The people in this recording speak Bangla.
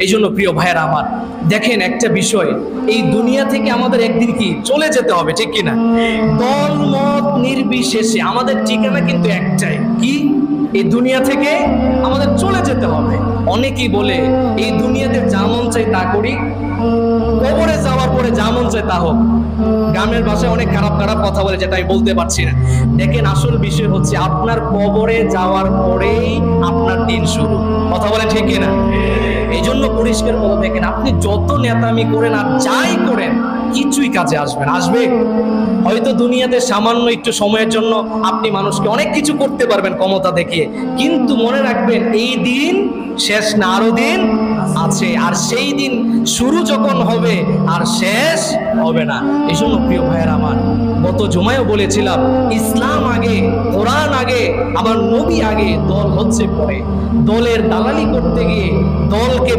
এই জন্য প্রিয় ভাইয়েরা আমার, দেখেন একটা বিষয়, এই দুনিয়া থেকে আমাদের একদিন কি চলে যেতে হবে, ঠিক কিনা? দল মত নির্বিশেষে আমাদের ঠিকানা কিন্তু একটাই, কি? এই দুনিয়া থেকে আমাদের চলে যেতে হবে। অনেকেই বলে এই দুনিয়াতে যা মন চাই তা করি, কবরে যাওয়ার পরে যা মন চায় তা হোক। গ্রামের ভাষায় অনেক খারাপ খারাপ কথা বলে, যেটা আমি বলতে পারছি না। দেখেন, আসল বিষয় হচ্ছে আপনার কবরে যাওয়ার পরেই আপনার দিন শুরু। কথা বলেন ঠিক কিনা? এই জন্য পরিষ্কার কথা, দেখেন আপনি যত নেতামি করেন আর যাই করেন, কিছুই কাজে আসবে না। আসবে হয়তো দুনিয়াতে সামান্য একটু সময়ের জন্য আপনি মানুষকে অনেক কিছু করতে পারবেন ক্ষমতা দেখিয়ে, কিন্তু মনে রাখবেন এই দিন শেষ না, আরো দিন আছে। আর সেই দিন শুরু যখন হবে আর শেষ হবে না। এই জন্য প্রিয় ভাইয়ের আমার, গত জুমায়ও বলেছিলাম, ইসলাম আগে, কোরআন আগে, আবার নবী আগে, দল হচ্ছে পরে। দলের দালালি করতে গিয়ে দলকে